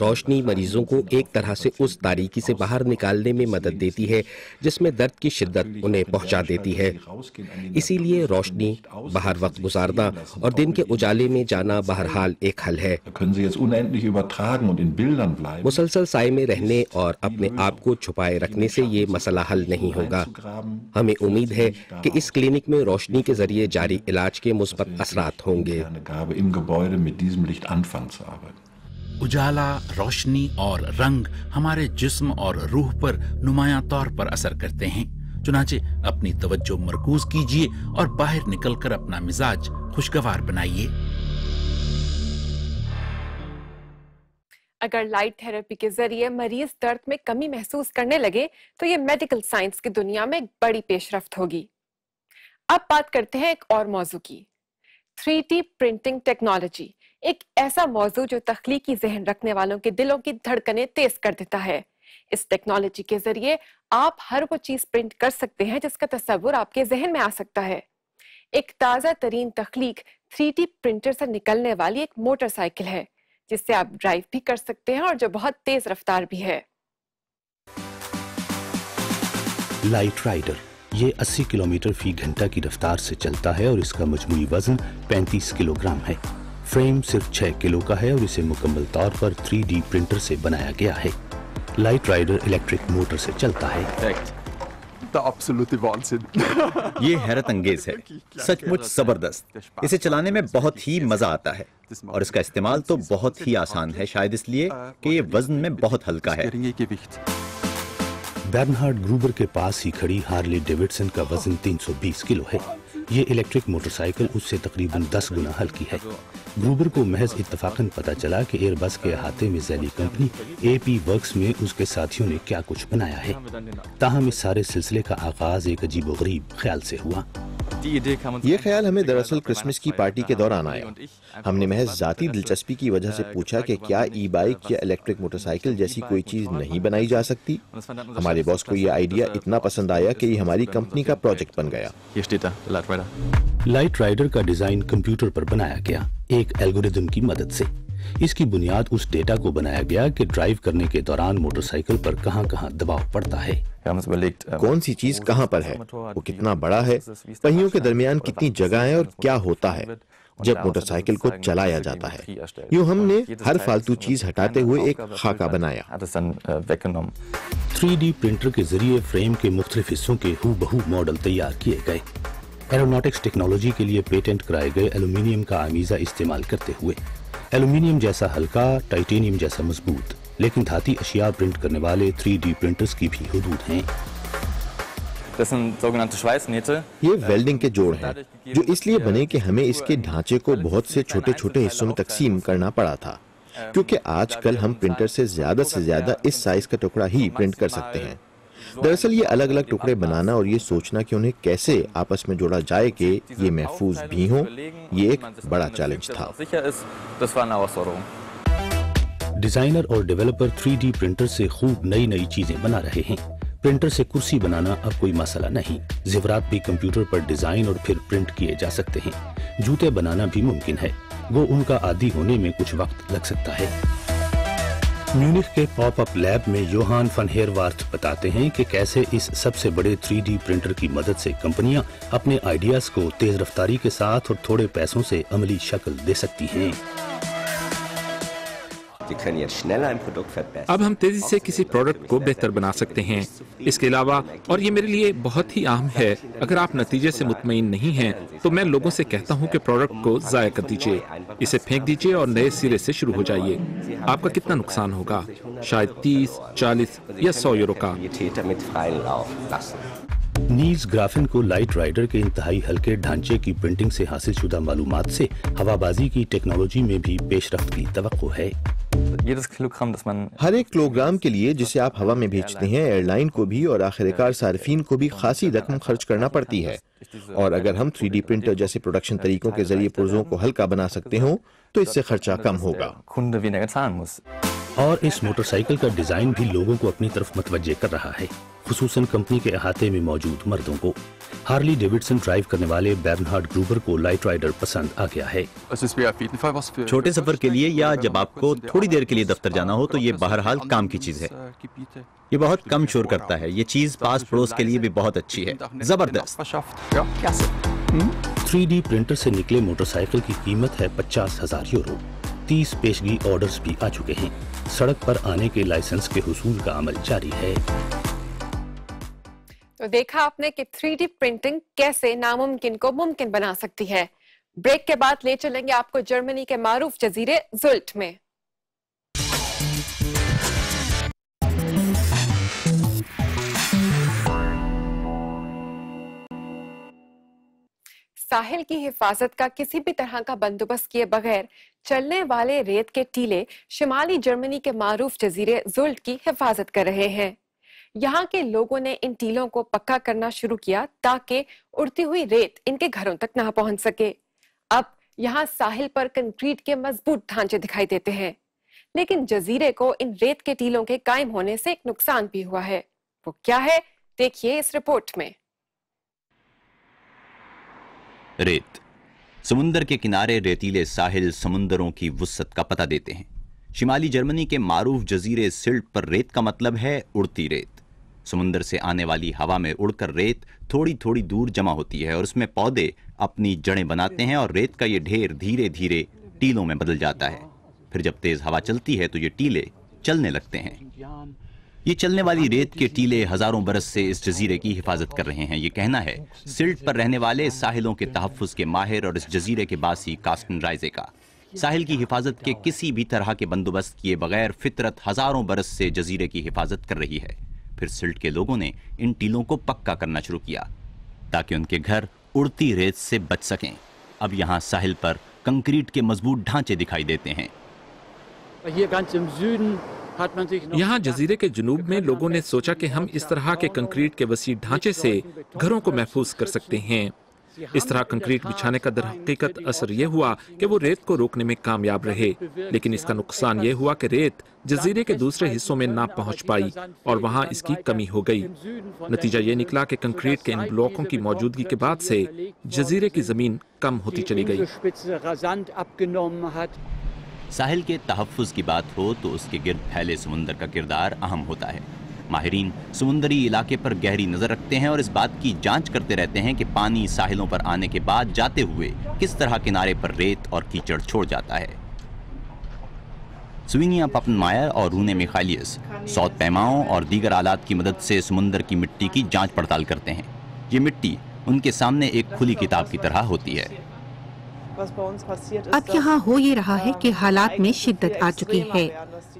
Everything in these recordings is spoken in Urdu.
روشنی مریضوں کو ایک طرح سے اس تاریکی سے باہر نکالنے میں مدد دیتی ہے جس میں درد کی شدت انہیں پہنچا دیتی ہے. اسی لیے روشنی، باہر وقت گزارنا اور دن کے اجالے میں جانا بہرحال ایک حل ہے. مسلسل سائے میں رہنے اور اپنے آپ کو چھپائے رکھنے سے یہ مسئلہ حل نہیں ہوگا. ہمیں امید ہے کہ اس کلینک میں روشنی کے ذریعے جاری علاج کے مثبت اثرات ہوں گے. اجالا، روشنی اور رنگ ہمارے جسم اور روح پر نمایاں طور پر اثر کرتے ہیں. چنانچہ اپنی توجہ مرکوز کیجیے اور باہر نکل کر اپنا مزاج خوشگوار بنائیے. اگر لائٹ تھراپی کے ذریعے مریض درد میں کمی محسوس کرنے لگے تو یہ میڈیکل سائنس کی دنیا میں ایک بڑی پیش رفت ہوگی. اب بات کرتے ہیں ایک اور موضوع کی، 3D پرنٹنگ ٹیکنالوجی. ایک ایسا موضوع جو تخلیقی ذہن رکھنے والوں کے دلوں کی دھڑکنیں تیز کر دیتا ہے. اس ٹیکنالوجی کے ذریعے آپ ہر وہ چیز پرنٹ کر سکتے ہیں جس کا تصور آپ کے ذہن میں آ سکتا ہے. ایک تازہ ترین تخلیق 3D پرنٹر سے نکلنے والی ایک موٹر سائیکل ہے جس سے آپ ڈرائیو بھی کر سکتے ہیں اور جو بہت تیز رفتار بھی ہے. لائٹ رائڈر یہ 80 کلومیٹر فی گھنٹہ کی رفتار سے چلتا ہے اور اس کا مجموعی وزن 35 کلو گرام ہے. فریم صرف 6 کلو کا ہے اور اسے مکمل طور پر 3D پرنٹر سے بنایا گیا ہے. لائٹ رائڈر الیکٹرک موٹر سے چلتا ہے. یہ حیرت انگیز ہے، سچ مچ زبردست. اسے چلانے میں بہت ہی مزہ آتا ہے اور اس کا استعمال تو بہت ہی آسان ہے، شاید اس لیے کہ یہ وزن میں بہت ہلکا ہے. برنہارڈ گروبر کے پاس ہی کھڑی ہارلی ڈیوڈسن کا وزن 320 کلو ہے. یہ الیکٹرک موٹر سائیکل اس سے تقریباً 10 گنا ہلکی ہے. گروبر کو محض اتفاقاً پتا چلا کہ ایئر بس کے احاطے میں ذیلی کمپنی AP ورکس میں اس کے ساتھیوں نے کیا کچھ بنایا ہے. تاہم اس سارے سلسلے کا آغاز ایک عجیب و غریب خیال سے ہوا. یہ خیال ہمیں دراصل کرسمس کی پارٹی کے دوران آیا. ہم نے محض ذاتی دلچسپی کی وجہ سے پوچھا کہ کیا ای بائک یا الیکٹرک موٹر سائیکل جیسی کوئی چیز نہیں بنائی جا سکتی. ہمارے باس کو یہ آئیڈیا اتنا پسند آیا کہ یہ ہماری کمپنی کا پروجیکٹ بن گیا. لائٹ رائڈر کا ڈیزائن کمپیوٹر پر بنایا گیا ایک الگوریدم کی مدد سے. اس کی بنیاد اس ڈیٹا کو بنایا گیا کہ ڈرائیو کرنے کے دوران موٹر سائیکل پر کہاں کہاں دباؤ پڑتا ہے، کون سی چیز کہاں پر ہے، وہ کتنا بڑا ہے، پہیوں کے درمیان کتنی جگہ ہے اور کیا ہوتا ہے جب موٹر سائیکل کو چلایا جاتا ہے. یوں ہم نے ہر فالتو چیز ہٹاتے ہوئے ایک خاکہ بنایا. 3D پرنٹر کے ذریعے فریم کے مختلف حصوں کے ہو بہو ماڈل تیار کیے گئے. ایروناٹکس ٹیکنالوجی کے لیے پیٹنٹ کرائے گئے ایلومینیم کا آمیزہ استعمال کرتے ہوئے. ایلومینیم جیسا ہلکا، ٹائٹینیم جیسا مضبوط، لیکن دھاتی اشیاء پرنٹ کرنے والے 3D پرنٹرز کی بھی حدود ہیں. یہ ویلڈنگ کے جوڑ ہیں جو اس لیے بنے کہ ہمیں اس کے ڈھانچے کو بہت سے چھوٹے چھوٹے حصوں میں تقسیم کرنا پڑا تھا، کیونکہ آج کل ہم پرنٹر سے زیادہ اس سائز کا ٹکڑا ہی پرنٹ کر سکتے ہیں. دراصل یہ الگ الگ ٹکڑے بنانا اور یہ سوچنا کہ انہیں کیسے آپس میں جوڑا جائے کہ یہ محفوظ بھی ہوں، یہ ایک بڑا چیلنج تھا. ڈیزائنر اور ڈیولپر 3D پرنٹر سے خوب نئی چیزیں بنا رہے ہیں. پرنٹر سے کرسی بنانا اب کوئی مسئلہ نہیں. زیورات بھی کمپیوٹر پر ڈیزائن اور پھر پرنٹ کیے جا سکتے ہیں. جوتے بنانا بھی ممکن ہے، وہ ان کا عادی ہونے میں کچھ وقت لگ سکتا ہے. میونخ کے پاپ اپ لیب میں یوہان فن ہیروارتھ بتاتے ہیں کہ کیسے اس سب سے بڑے 3D پرنٹر کی مدد سے کمپنیاں اپنے آئیڈیاز کو تیز رفتاری کے ساتھ اور تھوڑے پیسوں سے عملی شکل دے سکتی ہیں. اب ہم تیزی سے کسی پروڈکٹ کو بہتر بنا سکتے ہیں. اس کے علاوہ، اور یہ میرے لیے بہت ہی اہم ہے، اگر آپ نتیجے سے مطمئن نہیں ہیں تو میں لوگوں سے کہتا ہوں کہ پروڈکٹ کو ضائع کر دیجئے، اسے پھینک دیجئے اور نئے سرے سے شروع ہو جائیے. آپ کا کتنا نقصان ہوگا؟ شاید 30، 40 یا 100 یورو کا. نیلز گرافن کو لائٹ رائڈر کے انتہائی ہلکے ڈھانچے کی پرنٹنگ سے حاصل شدہ معلومات سے ہوا بازی کی ٹیکنالوجی میں بھی پیش رفت کی توقع ہے. ہر ایک کلو گرام کے لیے جسے آپ ہوا میں بھیجتے ہیں، ایئر لائن کو بھی اور آخر کار صارفین کو بھی خاصی رقم خرچ کرنا پڑتی ہے. اور اگر ہم 3D پرنٹر جیسے پروڈکشن طریقوں کے ذریعے پرزوں کو ہلکا بنا سکتے ہوں تو اس سے خرچہ کم ہوگا. اور اس موٹر سائیکل کا ڈیزائن بھی لوگوں کو اپنی طرف متوجہ کر رہا ہے. خصوصاً کمپنی کے احاطے میں موجود مردوں کو۔ ہارلی ڈیوڈسن ڈرائیو کرنے والے برنہارڈ گروبر کو لائٹ رائڈر پسند آ گیا ہے۔ چھوٹے سفر کے لیے یا جب آپ کو تھوڑی دیر کے لیے دفتر جانا ہو تو یہ بہرحال کام کی چیز ہے۔ یہ بہت کم شور کرتا ہے، یہ چیز پاس پڑوس کے لیے بھی بہت اچھی ہے، زبردست۔ 3D پرنٹر سے نکلے موٹر سائیکل کی قیمت ہے 50,000 یورو۔ 30 پیشگی آرڈرز بھی آ چکے ہیں۔ سڑک پر آنے کے لائسنس کے حصول کا عمل جاری ہے۔ تو دیکھا آپ نے کہ 3D پرنٹنگ کیسے ناممکن کو ممکن بنا سکتی ہے۔ بریک کے بعد لے چلیں گے آپ کو جرمنی کے معروف جزیرے زلٹ میں۔ ساحل کی حفاظت کا کسی بھی طرح کا بندوبست کیے بغیر چلنے والے ریت کے ٹیلے شمالی جرمنی کے معروف جزیرے زلٹ کی حفاظت کر رہے ہیں۔ یہاں کے لوگوں نے ان ٹیلوں کو پکا کرنا شروع کیا تاکہ اڑتی ہوئی ریت ان کے گھروں تک نہ پہنچ سکے۔ اب یہاں ساحل پر کنکریٹ کے مضبوط ڈھانچے دکھائی دیتے ہیں، لیکن جزیرے کو ان ریت کے ٹیلوں کے قائم ہونے سے ایک نقصان بھی ہوا ہے۔ وہ کیا ہے، دیکھیے اس رپورٹ میں۔ ریت، سمندر کے کنارے ریتیلے ساحل سمندروں کی وسعت کا پتہ دیتے ہیں۔ شمالی جرمنی کے معروف جزیرے سلٹ پر ریت کا مطلب ہے اڑتی ریت۔ سمندر سے آنے والی ہوا میں اڑ کر ریت تھوڑی تھوڑی دور جمع ہوتی ہے اور اس میں پودے اپنی جڑیں بناتے ہیں اور ریت کا یہ ڈھیر دھیرے دھیرے ٹیلوں میں بدل جاتا ہے۔ پھر جب تیز ہوا چلتی ہے تو یہ ٹیلے چلنے لگتے ہیں۔ یہ چلنے والی ریت کے ٹیلے ہزاروں برس سے اس جزیرے کی حفاظت کر رہے ہیں۔ یہ کہنا ہے سلٹ پر رہنے والے ساحلوں کے تحفظ کے ماہر اور اس جزیرے کے باسی کارسٹن رائزے کا۔ ساحل کی حفاظت کے کسی بھی طرح کے بندوبست کیے بغیر فطرت ہزاروں برس سے جزیرے کی حفاظت کر رہی ہے۔ پھر سلٹ کے لوگوں نے ان ٹیلوں کو پکا کرنا شروع کیا تاکہ ان کے گھر اڑتی ریت سے بچ سکیں۔ اب یہاں ساحل پر کنکریٹ کے مضبوط ڈھانچے دکھائی دیتے ہیں۔ یہاں جزیرے کے جنوب میں لوگوں نے سوچا کہ ہم اس طرح کے کنکریٹ کے وسیع ڈھانچے سے گھروں کو محفوظ کر سکتے ہیں۔ اس طرح کنکریٹ بچھانے کا در حقیقت اثر یہ ہوا کہ وہ ریت کو روکنے میں کامیاب رہے، لیکن اس کا نقصان یہ ہوا کہ ریت جزیرے کے دوسرے حصوں میں نہ پہنچ پائی اور وہاں اس کی کمی ہو گئی۔ نتیجہ یہ نکلا کہ کنکریٹ کے ان بلاکوں کی موجودگی کے بعد سے جزیرے کی زمین کم ہوتی چلی گئی۔ ساحل کے تحفظ کی بات ہو تو اس کے گرد پھیلے سمندر کا کردار اہم ہوتا ہے۔ ماہرین سمندری علاقے پر گہری نظر رکھتے ہیں اور اس بات کی جانچ کرتے رہتے ہیں کہ پانی ساحلوں پر آنے کے بعد جاتے ہوئے کس طرح کنارے پر ریت اور کیچڑ چھوڑ جاتا ہے۔ سوینیا پپن مائر اور رونے میخائلیس سوت پیماؤں اور دیگر آلات کی مدد سے سمندر کی مٹی کی جانچ پڑتال کرتے ہیں۔ یہ مٹی ان کے سامنے ایک کھلی کتاب کی طرح ہوتی ہے۔ اب یہاں ہو یہ رہا ہے کہ حالات میں شدت آ چکی ہے۔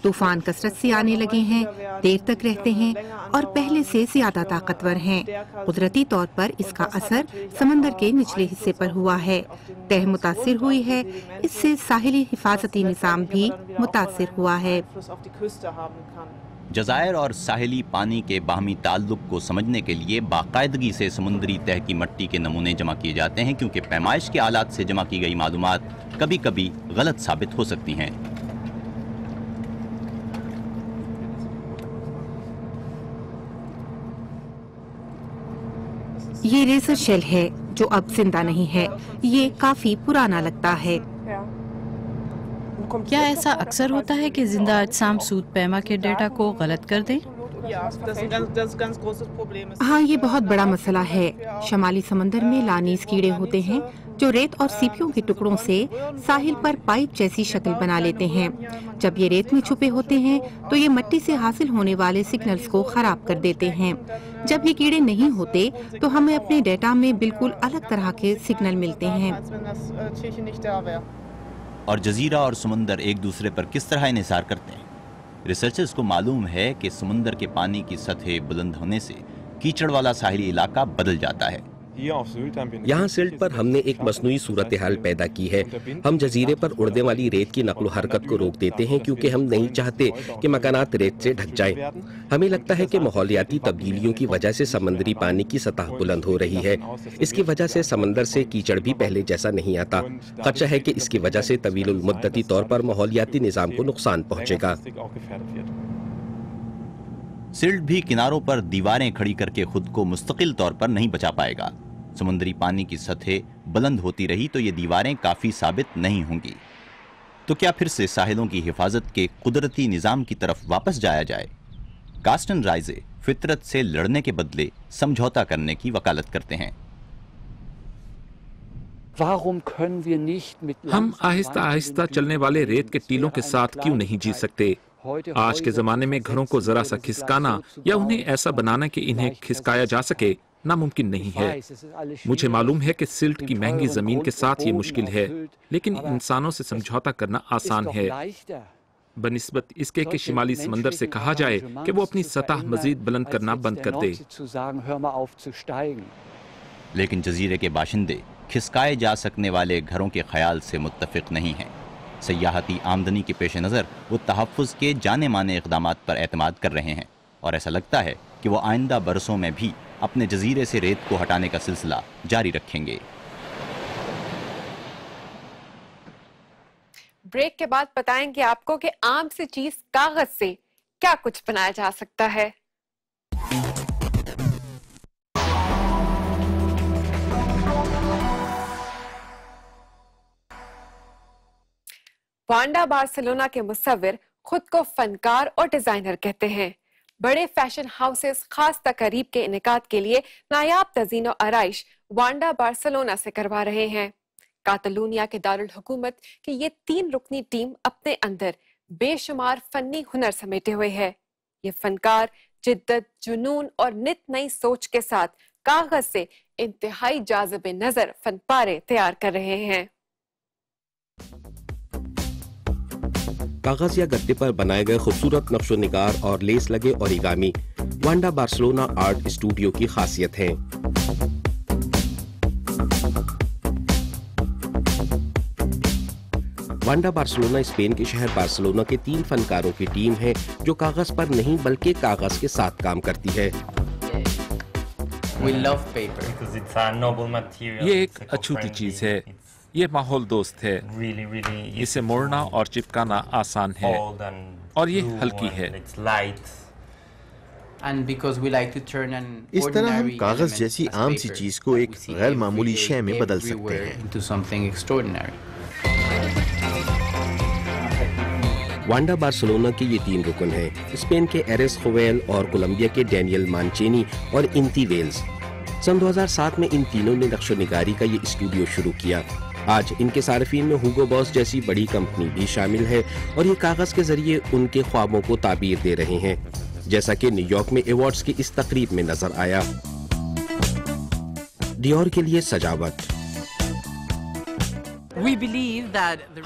طوفان کثرت سے آنے لگے ہیں، دیر تک رہتے ہیں اور پہلے سے زیادہ طاقتور ہیں۔ قدرتی طور پر اس کا اثر سمندر کے نچلے حصے پر ہوا ہے۔ تہ متاثر ہوئی ہے، اس سے ساحلی حفاظتی نظام بھی متاثر ہوا ہے۔ جزائر اور ساحلی پانی کے باہمی تعلق کو سمجھنے کے لیے باقاعدگی سے سمندری تہ کی مٹی کے نمونے جمع کیے جاتے ہیں، کیونکہ پیمائش کے آلات سے جمع کی گئی معلومات کبھی کبھی غلط ثابت ہو سکتی ہیں۔ یہ ریزر شیل ہے جو اب زندہ نہیں ہے، یہ کافی پرانا لگتا ہے۔ کیا ایسا اکثر ہوتا ہے کہ زندہ اجسام سود پیما کے ڈیٹا کو غلط کر دیں؟ ہاں، یہ بہت بڑا مسئلہ ہے۔ شمالی سمندر میں لانیز کیڑے ہوتے ہیں جو ریت اور سیپیوں کے ٹکڑوں سے ساحل پر پائپ جیسی شکل بنا لیتے ہیں۔ جب یہ ریت میں چھپے ہوتے ہیں تو یہ مٹی سے حاصل ہونے والے سگنلز کو خراب کر دیتے ہیں۔ جب یہ کیڑے نہیں ہوتے تو ہمیں اپنے ڈیٹا میں بالکل الگ طرح کے سگنل ملتے ہیں۔ اور جزیرہ اور سمندر ایک دوسرے پر کس طرح انحصار کرتے ہیں؟ ریسرچرز کو معلوم ہے کہ سمندر کے پانی کی سطح بلند ہونے سے کیچڑ والا ساحلی علاقہ بدل جاتا ہے۔ یہاں سلٹ پر ہم نے ایک مصنوعی صورتحال پیدا کی ہے۔ ہم جزیرے پر اڑنے والی ریت کی نقل و حرکت کو روک دیتے ہیں کیونکہ ہم نہیں چاہتے کہ مکانات ریت سے ڈھک جائیں۔ ہمیں لگتا ہے کہ ماحولیاتی تبدیلیوں کی وجہ سے سمندری پانی کی سطح بلند ہو رہی ہے۔ اس کی وجہ سے سمندر سے کیچڑ بھی پہلے جیسا نہیں آتا۔ خدشہ ہے کہ اس کی وجہ سے طویل المدتی طور پر ماحولیاتی نظام کو نقصان پہنچے گا۔ سلٹ بھی کناروں پر دیواریں کھڑی کر کے خود کو مستقل طور پر نہیں بچا پائے گا۔ سمندری پانی کی سطح بلند ہوتی رہی تو یہ دیواریں کافی ثابت نہیں ہوں گی۔ تو کیا پھر سے ساحلوں کی حفاظت کے قدرتی نظام کی طرف واپس جایا جائے؟ کاسٹن رائزے فطرت سے لڑنے کے بدلے سمجھوتا کرنے کی وکالت کرتے ہیں۔ ہم آہستہ آہستہ چلنے والے ریت کے ٹیلوں کے ساتھ کیوں نہیں جی سکتے؟ آج کے زمانے میں گھروں کو ذرا سا کھسکانا یا انہیں ایسا بنانا کہ انہیں کھسکایا جا سکے ناممکن نہیں ہے۔ مجھے معلوم ہے کہ سلٹ کی مہنگی زمین کے ساتھ یہ مشکل ہے، لیکن انسانوں سے سمجھوتا کرنا آسان ہے، بنسبت اس کے کہ شمالی سمندر سے کہا جائے کہ وہ اپنی سطح مزید بلند کرنا بند کر دے۔ لیکن جزیرے کے باشندے کھسکائے جا سکنے والے گھروں کے خیال سے متفق نہیں ہیں۔ سیاحتی آمدنی کے پیش نظر وہ تحفظ کے جانے مانے اقدامات پر اعتماد کر رہے ہیں، اور ایسا لگتا ہے کہ وہ آئندہ برسوں میں بھی اپنے جزیرے سے ریت کو ہٹانے کا سلسلہ جاری رکھیں گے۔ بریک کے بعد بتائیں گے آپ کو کہ عام سی چیز کاغذ سے کیا کچھ بنایا جا سکتا ہے۔ وانڈا بارسلونا کے مصور خود کو فنکار اور ڈیزائنر کہتے ہیں۔ بڑے فیشن ہاؤسز خاص تقریب کے انعقاد کے لیے نایاب تزئین و آرائش وانڈا بارسلونا سے کروا رہے ہیں۔ کاتالونیا کے دارالحکومت کی یہ 3 رکنی ٹیم اپنے اندر بے شمار فنی ہنر سمیٹے ہوئے ہے۔ یہ فنکار جدت، جنون اور نت نئی سوچ کے ساتھ کاغذ سے انتہائی جاذب نظر فن پارے تیار کر رہے ہیں۔ کاغذ یا گدے پر بنائے گئے خوبصورت نقش و نگار اور لیس لگے اوریگامی وانڈا بارسلونا آرٹ اسٹوڈیو کی خاصیت ہیں۔ وانڈا بارسلونا اسپین کے شہر بارسلونا کے 3 فنکاروں کی ٹیم ہے جو کاغذ پر نہیں بلکہ کاغذ کے ساتھ کام کرتی ہے۔ یہ ایک اچھوتی چیز ہے، یہ ماحول دوست ہے، اسے موڑنا اور چپکانا آسان ہے اور یہ ہلکی ہے۔ اس طرح ہم کاغذ جیسی عام سی چیز کو ایک غیر معمولی شے میں بدل سکتے ہیں۔ وانڈا بارسلونا کے یہ 3 رکن ہیں، اسپین کے ایرس خویل اور کولمبیا کے ڈینیل مانچینی اور انتی ویلز۔ سن 2007 میں ان تینوں نے نقش و نگاری کا یہ اسٹوڈیو شروع کیا۔ آج ان کے صارفین میں ہوگو باس جیسی بڑی کمپنی بھی شامل ہے اور یہ کاغذ کے ذریعے ان کے خوابوں کو تعبیر دے رہے ہیں، جیسا کہ نیو یارک میں ایوارڈز کی اس تقریب میں نظر آیا۔ ڈیور کے لیے سجاوٹ۔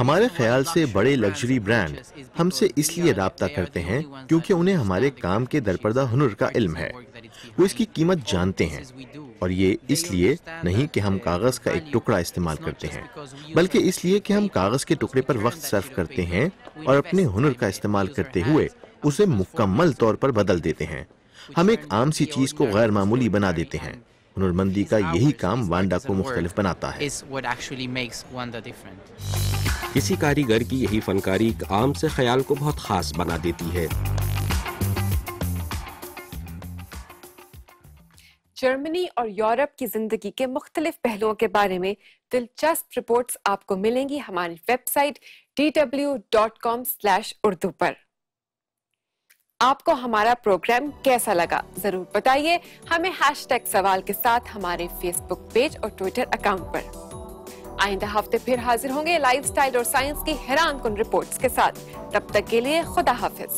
ہمارے خیال سے بڑے لگژری برانڈ ہم سے اس لیے رابطہ کرتے ہیں کیونکہ انہیں ہمارے کام کے درپردہ ہنر کا علم ہے، وہ اس کی قیمت جانتے ہیں، اور یہ اس لیے نہیں کہ ہم کاغذ کا ایک ٹکڑا استعمال کرتے ہیں، بلکہ اس لیے کہ ہم کاغذ کے ٹکڑے پر وقت صرف کرتے ہیں اور اپنے ہنر کا استعمال کرتے ہوئے اسے مکمل طور پر بدل دیتے ہیں۔ ہم ایک عام سی چیز کو غیر معمولی بنا دیتے ہیں۔ ہنرمندی کا یہی کام وانڈا کو مختلف بناتا ہے۔ کسی کاریگر کی یہی فنکاری ایک عام سے خیال کو بہت خاص بنا دیتی ہے۔ جرمنی اور یورپ کی زندگی کے مختلف پہلوؤں کے بارے میں دلچسپ رپورٹس آپ کو ملیں گی ہماری ویب سائٹ dw.com/urdu پر۔ آپ کو ہمارا پروگرام کیسا لگا ضرور بتائیے ہمیں #سوال کے ساتھ ہمارے فیس بک پیج اور ٹویٹر اکاؤنٹ پر۔ آئندہ ہفتے پھر حاضر ہوں گے لائف سٹائل اور سائنس کی حیران کن رپورٹس کے ساتھ۔ تب تک کے لیے خدا حافظ۔